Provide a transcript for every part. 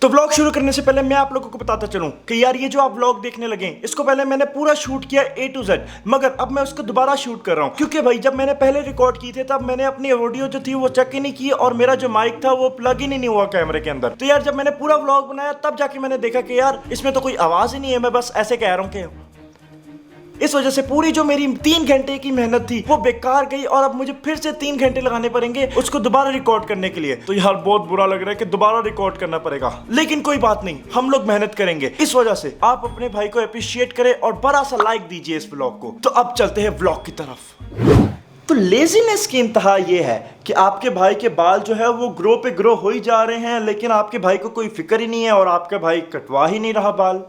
तो व्लॉग शुरू करने से पहले मैं आप लोगों को बताता चलूं कि यार ये जो आप व्लॉग देखने लगे इसको पहले मैंने पूरा शूट किया A to Z, मगर अब मैं उसको दोबारा शूट कर रहा हूं क्योंकि भाई जब मैंने पहले रिकॉर्ड किए थे तब मैंने अपनी ऑडियो जो थी वो चेक ही नहीं की और मेरा जो माइक था वो प्लग इन ही नहीं हुआ कैमरे के अंदर। तो यार जब मैंने पूरा व्लॉग बनाया तब जाके मैंने देखा कि यार इसमें तो कोई आवाज ही नहीं है, मैं बस ऐसे कह रहा हूं कि इस वजह से पूरी जो मेरी 3 घंटे की मेहनत थी वो बेकार गई और अब मुझे फिर से 3 घंटे लगाने पड़ेंगे उसको दोबारा रिकॉर्ड करने के लिए। तो यार बहुत बुरा लग रहा है कि दोबारा रिकॉर्ड करना पड़ेगा, लेकिन कोई बात नहीं, हम लोग मेहनत करेंगे। इस वजह से आप अपने भाई को अप्रिशिएट करें और बड़ा सा लाइक दीजिए इस व्लॉग को। तो अब चलते हैं व्लॉग की तरफ। तो लेजीनेस की इंतहा ये है कि आपके भाई के बाल जो है वो ग्रो पे ग्रो हो ही जा रहे हैं, लेकिन आपके भाई को कोई फिक्र ही नहीं है और आपका भाई कटवा ही नहीं रहा बाल।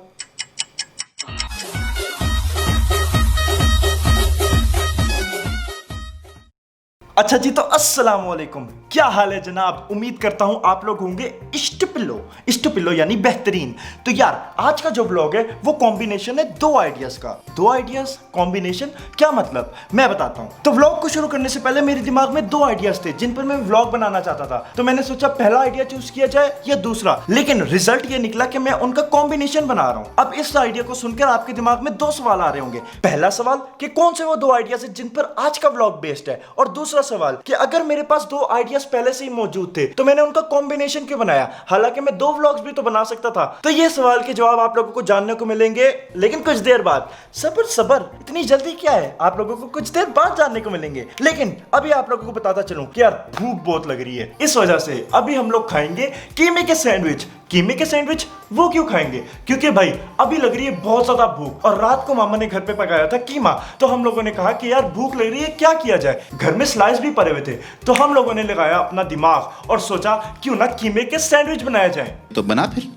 अच्छा जी, तो अस्सलाम वालेकुम, क्या हाल है जनाब। उम्मीद करता हूं आप लोग होंगे इष्टपिल्लो यानी बेहतरीन। तो यार आज का जो व्लॉग है वो कॉम्बिनेशन है 2 आइडियाज का। 2 आइडियाज कॉम्बिनेशन क्या मतलब मैं बताता हूं। तो व्लॉग को शुरू करने से पहले मेरे दिमाग में 2 आइडियाज थे जिन पर मैं व्लॉग बनाना चाहता था। तो मैंने सोचा पहला आइडिया चूज किया जाए या दूसरा, लेकिन रिजल्ट ये निकला कि मैं उनका कॉम्बिनेशन बना रहा हूं। अब इस आइडिया को सुनकर आपके दिमाग में 2 सवाल आ रहे होंगे। पहला सवाल कि कौन से वो 2 आइडियाज है जिन पर आज का व्लॉग बेस्ड है, और दूसरा सवाल कि अगर मेरे पास 2 आइडियाज पहले से ही मौजूद थे तो मैंने उनका कॉम्बिनेशन क्यों बनाया, हालांकि मैं 2 व्लॉग्स भी तो बना सकता था। तो ये सवाल के जवाब आप लोगों को जानने को मिलेंगे, लेकिन कुछ देर बाद। सबर इतनी जल्दी क्या है, आप लोगों को कुछ देर बाद जानने को मिलेंगे। लेकिन अभी आप लोगों को बताता चलूं कि यार भूख बहुत लग रही है, इस वजह से अभी हम लोग खाएंगे कीमे के सैंडविच। कीमे के सैंडविच वो क्यों खाएंगे, क्योंकि भाई अभी लग रही है बहुत ज्यादा भूख और रात को मामा ने घर पे पकाया था कीमा। तो हम लोगों ने कहा कि यार भूख लग रही है, क्या किया जाए। घर में स्लाइस भी पड़े हुए थे, तो हम लोगों ने लगाया अपना दिमाग और सोचा क्यों ना कीमे के सैंडविच बनाया जाए। तो बना फिर।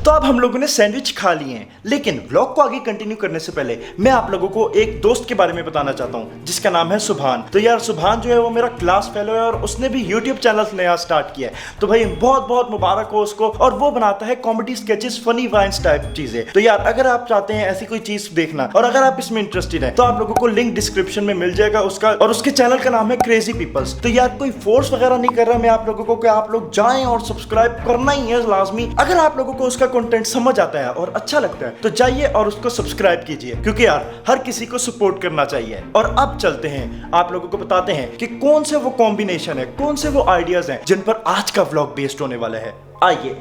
तो अब हम लोगों ने सैंडविच खा लिए हैं, लेकिन व्लॉग को आगे कंटिन्यू करने से पहले मैं आप लोगों को एक दोस्त के बारे में बताना चाहता हूं जिसका नाम है सुभान। तो यार सुभान जो है वो मेरा क्लास फेलो है और उसने भी यूट्यूब चैनल नया स्टार्ट किया है। तो भाई बहुत बहुत मुबारक हो उसको, और वो बनाता है comedy sketches, funny vines type चीजें। तो यार अगर आप चाहते हैं ऐसी कोई चीज देखना और अगर आप इसमें इंटरेस्टेड है तो आप लोगों को लिंक डिस्क्रिप्शन में मिल जाएगा उसका, और उसके चैनल का नाम है क्रेजी पीपल्स। तो यार कोई फोर्स वगैरह नहीं कर रहा मैं आप लोगों को कि आप लोग जाएं और सब्सक्राइब करना ही है लाजमी। अगर आप लोगों को उसका कंटेंट समझ आता है और अच्छा लगता है तो जाइए और उसको सब्सक्राइब कीजिए, क्योंकि यार हर किसी को सपोर्ट करना चाहिए। और अब चलते हैं आप लोगों को बताते हैं कि कौन से वो कॉम्बिनेशन है, कौन से वो आइडियाज हैं जिन पर आज का व्लॉग बेस्ड होने वाला है। आइए।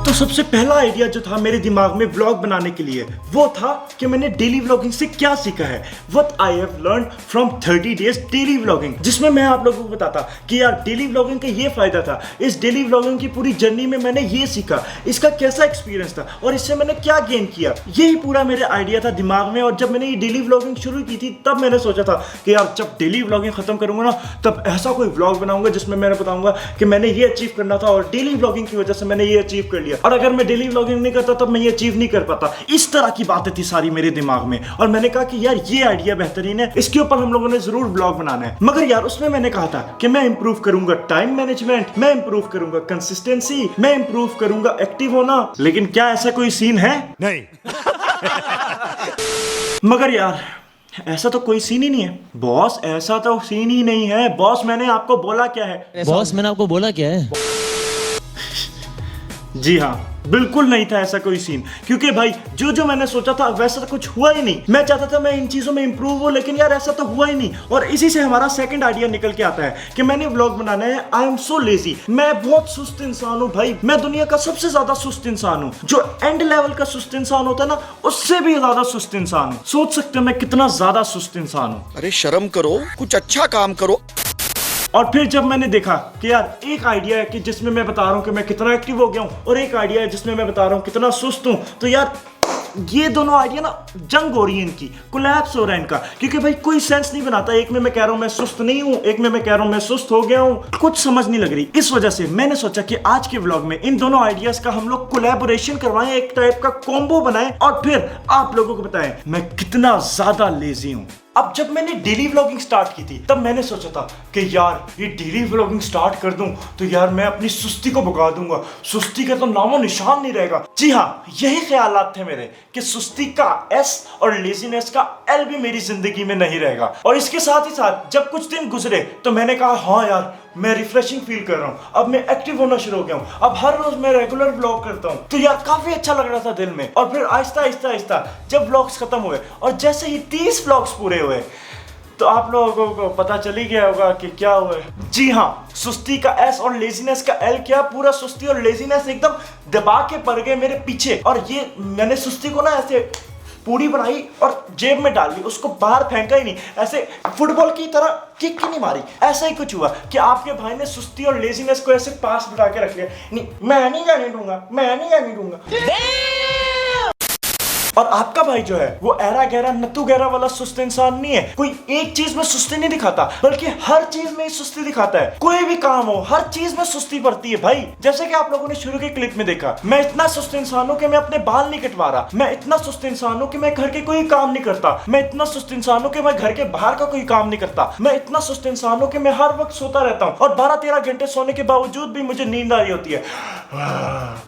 तो सबसे पहला आइडिया जो था मेरे दिमाग में व्लॉग बनाने के लिए वो था कि मैंने डेली व्लॉगिंग से क्या सीखा है, what I have learn from 30 days daily vlogging, जिसमें मैं आप लोगों को बताता कि यार डेली व्लॉगिंग का ये फायदा था, इस डेली व्लॉगिंग की पूरी जर्नी में मैंने ये सीखा, इसका कैसा एक्सपीरियंस था और इससे मैंने क्या गेन किया। यही पूरा मेरा आइडिया था दिमाग में। और जब मैंने ये डेली व्लॉगिंग शुरू की थी तब मैंने सोचा था कि यार जब डेली व्लॉगिंग खत्म करूंगा ना तब ऐसा कोई व्लॉग बनाऊंगा जिसमें मैंने बताऊंगा कि मैंने ये अचीव करना था और डेली व्लॉगिंग की वजह से मैंने ये अचीव कर लिया, और अगर मैं डेली व्लॉगिंग नहीं करता तब मैं ये अचीव नहीं कर पाता। इस तरह की बातें थी सारी मेरे दिमाग में, और मैंने कहा कि यार ये आइडिया बेहतरीन है, इसके ऊपर हम लोगों ने जरूर व्लॉग बनाना है। मगर यार उसमें मैंने कहा था कि मैं इंप्रूव करूंगा टाइम मैनेजमेंट, मैं इंप्रूव करूंगा कंसिस्टेंसी, मैं इंप्रूव करूंगा एक्टिव होना। लेकिन क्या ऐसा कोई सीन है? नहीं। मगर यार ऐसा तो कोई सीन ही नहीं है बॉस, ऐसा तो सीन ही नहीं है बॉस। मैंने आपको बोला क्या है बॉस, मैंने आपको बोला क्या है? जी हाँ, बिल्कुल नहीं था ऐसा कोई सीन, क्योंकि भाई जो मैंने सोचा था वैसा तो कुछ हुआ ही नहीं। मैं चाहता था मैं इन चीजों में इंप्रूव हो, लेकिन यार ऐसा तो हुआ ही नहीं। और इसी से हमारा सेकंड आइडिया निकल के आता है कि मैंने व्लॉग बनाना है। आई एम सो लेजी, मैं बहुत सुस्त इंसान हूँ भाई, मैं दुनिया का सबसे ज्यादा सुस्त इंसान हूँ। जो एंड लेवल का सुस्त इंसान होता है ना, उससे भी ज्यादा सुस्त इंसान हूँ। सोच सकते हो मैं कितना ज्यादा सुस्त इंसान हूँ। अरे शर्म करो, कुछ अच्छा काम करो। और फिर जब मैंने देखा कि यार एक आइडिया है कि जिसमें मैं बता रहा हूँ कि मैं कितना एक्टिव हो गया हूँ, और एक आइडिया है जिसमें मैं बता रहा हूँ कितना सुस्त हूँ, तो यार ये दोनों आइडिया ना जंग हो रही है इनकी, कोलैप्स हो रहा है इनका, क्योंकि भाई कोई सेंस नहीं बनाता। एक में मैं कह रहा हूं मैं सुस्त नहीं हूं, एक में मैं कह रहा हूं मैं सुस्त हो गया हूं, कुछ समझ नहीं लग रही। इस वजह से मैंने सोचा कि आज के व्लॉग में इन दोनों आइडियाज का हम लोग कोलैबोरेशन करवाएं, एक टाइप का कॉम्बो बनाएं और फिर आप लोगों को बताएं मैं कितना ज्यादा लेजी हूं। अब जब मैंने डेली व्लॉगिंग स्टार्ट की थी तब मैंने सोचा था कि यार ये डेली व्लॉगिंग स्टार्ट कर दूं तो यार मैं अपनी सुस्ती को भगा दूंगा, सुस्ती का तो नामो निशान नहीं रहेगा। जी हाँ, यही ख्यालात थे मेरे कि सुस्ती का एस और लेजीनेस का एल भी मेरी जिंदगी में नहीं रहेगा। और इसके साथ ही साथ जब कुछ दिन गुजरे तो मैंने कहा हाँ यार मैं रिफ्रेशिंग फील कर रहा हूँ, अब मैं एक्टिव होना शुरू हो गया हूँ, अब हर रोज मैं रेगुलर व्लॉग करता हूँ, तो यार काफी अच्छा लग रहा था दिल में। और फिर आहिस्ता आहिस्ता आहिस्ता जब व्लॉग्स खत्म हुए और जैसे ही 30 व्लॉग्स पूरे हुए तो आप लोगों को पता चल ही गया होगा कि क्या हुआ है। जी हाँ, सुस्ती का एस और लेजीनेस का एल, क्या पूरा सुस्ती और लेजीनेस एकदम दबा के पड़ गए मेरे पीछे। और ये मैंने सुस्ती को ना ऐसे पूरी बनाई और जेब में डाल ली, उसको बाहर फेंका ही नहीं, ऐसे फुटबॉल की तरह किक ही नहीं मारी। ऐसा ही कुछ हुआ कि आपके भाई ने सुस्ती और लेजीनेस को ऐसे पास बिठा के रख लिया, नहीं मैं नहीं जाने दूंगा, मैं नहीं जाने दूंगा। और आपका भाई जो है वो ऐरा गहरा नत्थु गहरा वाला सुस्त इंसान नहीं है, कोई एक चीज में सुस्ती नहीं दिखाता बल्कि हर चीज में सुस्ती दिखाता है। कोई भी काम हो हर चीज में सुस्ती पड़ती है भाई। जैसे कि आप लोगों ने शुरू के क्लिप में देखा, मैं इतना सुस्त इंसान हूं कि मैं अपने बाल नहीं कटवा रहा, मैं इतना सुस्त इंसान हूं कि मैं घर के कोई काम नहीं करता, मैं इतना सुस्त इंसान हूं कि मैं घर के बाहर का कोई काम नहीं करता, मैं इतना सुस्त इंसान हूं कि मैं हर वक्त सोता रहता हूं और 12-13 घंटे सोने के बावजूद भी मुझे नींद आ रही होती है।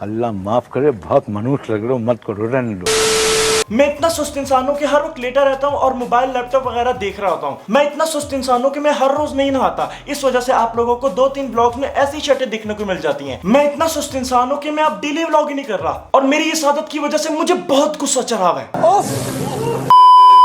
अल्लाह माफ करे, बहुत मनुष्य लग रहे हो, मत करो, रहने दो। मैं इतना सुस्त इंसान हूं कि हर वक्त लेटा रहता हूं और मोबाइल लैपटॉप वगैरह देख रहा होता हूं। मैं इतना सुस्त इंसान हूं कि मैं हर रोज नहीं नहाता, इस वजह से आप लोगों को 2-3 ब्लॉग्स में ऐसी शर्टें देखने को मिल जाती हैं। मैं इतना सुस्त इंसान हूं कि मैं अब डेली व्लॉग ही नहीं कर रहा और मेरी इस आदत की वजह से मुझे बहुत गुस्सा चढ़ा हुआ है।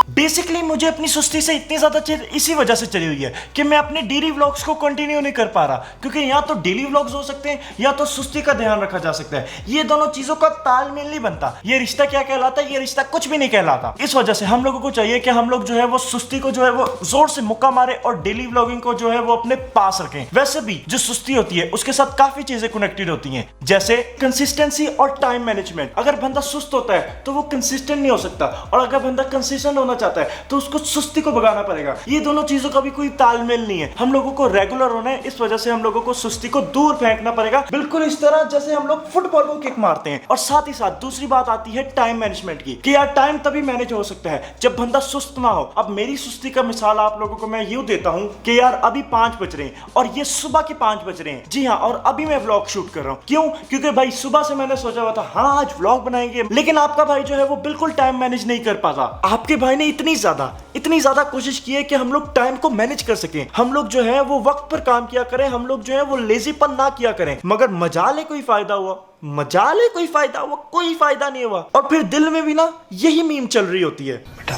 बेसिकली मुझे अपनी सुस्ती से इतनी ज्यादा इसी वजह से चली हुई है कि मैं अपने डेली व्लॉग्स को कंटिन्यू नहीं कर पा रहा, क्योंकि या तो डेली व्लॉग्स हो सकते हैं या तो सुस्ती का ध्यान रखा जा सकता है। ये दोनों चीजों का तालमेल नहीं बनता। ये रिश्ता क्या कहलाता है? ये रिश्ता कुछ भी नहीं कहलाता। इस वजह से हम लोगों को चाहिए कि हम लोग जो है वो सुस्ती को जो है वो जोर से मुक्का मारे और डेली व्लॉगिंग को जो है वो अपने पास रखें। वैसे भी जो सुस्ती होती है उसके साथ काफी चीजें कनेक्टेड होती हैं, जैसे कंसिस्टेंसी और टाइम मैनेजमेंट। अगर बंदा सुस्त होता है तो वो कंसिस्टेंट नहीं हो सकता, और अगर बंदा कंसिस्टेंट होना चाहता है तो उसको सुस्ती को भगाना पड़ेगा। ये दोनों चीजों का भी कोई तालमेल नहीं है। हम लोगों को रेगुलर होना है, इस वजह से हम लोगों को सुस्ती को दूर फेंकना पड़ेगा, बिल्कुल इस तरह जैसे हम लोग फुटबॉल को किक मारते हैं। और साथ ही साथ दूसरी बात आती है टाइम मैनेजमेंट की, कि यार टाइम तभी मैनेज हो सकता है जब बंदा सुस्त ना हो। अब मेरी सुस्ती का मिसाल आप लोगों को मैं यूं देता हूं कि यार अभी 5 बज रहे हैं और ये सुबह के 5 बज रहे हैं। जी हाँ, और अभी मैं व्लॉग शूट कर रहा हूं। क्यों? क्योंकि भाई सुबह से मैंने सोचा हुआ था हाँ आज व्लॉग बनाएंगे, लेकिन आपका भाई जो है वो बिल्कुल टाइम मैनेज नहीं कर पाता। आपके भाई ने इतनी ज्यादा कोशिश की है कि हम लोग टाइम को मैनेज कर सकें, हम लोग जो है वो वक्त पर काम किया करें, हम लोग जो है वो लेजीपन ना किया करें। मगर मजाले कोई फायदा हुआ, मजाले कोई फायदा हुआ, कोई फायदा नहीं हुआ। और फिर दिल में भी ना यही मीम चल रही होती है, बेटा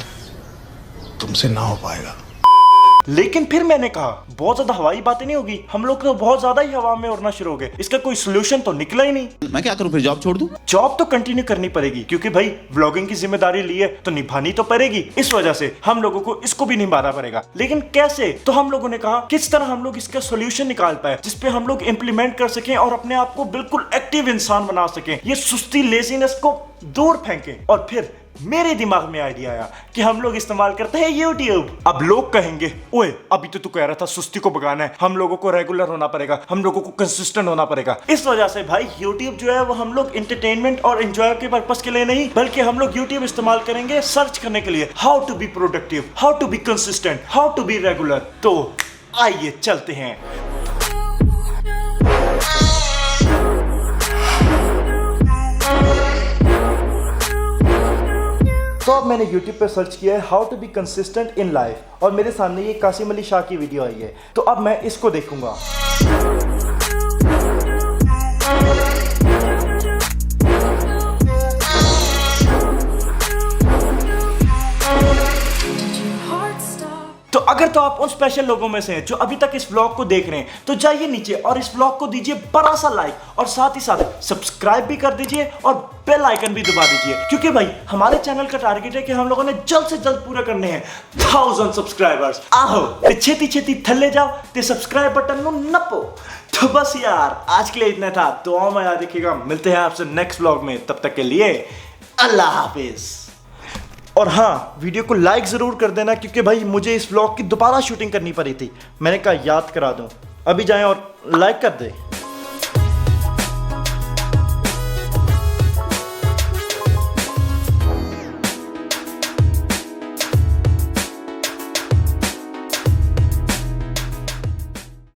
तुमसे ना हो पाएगा। लेकिन फिर मैंने कहा बहुत ज्यादा हवाई बातें नहीं होगी, हम लोग तो बहुत ज्यादा ही हवा में उड़ना शुरू हो गए, इसका कोई सोल्यूशन तो निकला ही नहीं। मैं क्या करूं, फिर जॉब छोड़ दूं? जॉब तो कंटिन्यू करनी पड़ेगी, क्योंकि भाई व्लॉगिंग की जिम्मेदारी ली है तो निभानी तो पड़ेगी। इस वजह से हम लोगों को इसको भी निभाना पड़ेगा। लेकिन कैसे? तो हम लोगों ने कहा किस तरह हम लोग इसका सोल्यूशन निकाल पाए जिसपे हम लोग इंप्लीमेंट कर सकें और अपने आप को बिल्कुल एक्टिव इंसान बना सकें, ये सुस्ती लेजीनेस को दूर फेंकें। और फिर मेरे दिमाग में आइडिया आया कि हम लोग इस्तेमाल करते हैं YouTube। अब लोग कहेंगे ओए अभी तो तू कह रहा था सुस्ती को भगाना है, हम लोगों को रेगुलर होना पड़ेगा, हम लोगों को कंसिस्टेंट होना पड़ेगा। इस वजह से भाई YouTube जो है वो हम लोग एंटरटेनमेंट और एंजॉय के पर्पस के लिए नहीं, बल्कि हम लोग YouTube इस्तेमाल करेंगे सर्च करने के लिए, how to be productive, how to be consistent, how to be regular. तो आइए चलते हैं। तो अब मैंने YouTube पे सर्च किया है how to be consistent in life, और मेरे सामने ये कासिम अली शाह की वीडियो आई है, तो अब मैं इसको देखूंगा। तो अगर तो आप उन स्पेशल लोगों में से हैं जो अभी तक इस व्लॉग को देख रहे हैं, तो जाइए नीचे और इस व्लॉग को दीजिए बड़ा सा लाइक, और साथ ही साथ सब्सक्राइब भी कर दीजिए और बेल आइकन भी दबा दीजिए, क्योंकि भाई हमारे चैनल का टारगेट है कि हम लोगों ने जल्द से जल्द पूरा करने हैं 1000 सब्सक्राइबर्स। आओ ते छेती छेती थल्ले जाओ ते सब्सक्राइब बटन नु नपो। तो बस यार आज के लिए इतना था, दुआ में याद रखिएगा, मिलते हैं आपसे नेक्स्ट व्लॉग में, तब तक के लिए अल्लाह हाफिज। और हाँ, वीडियो को लाइक ज़रूर कर देना क्योंकि भाई मुझे इस व्लॉग की दोबारा शूटिंग करनी पड़ी थी। मैंने कहा याद करा दूं, अभी जाएं और लाइक कर दें।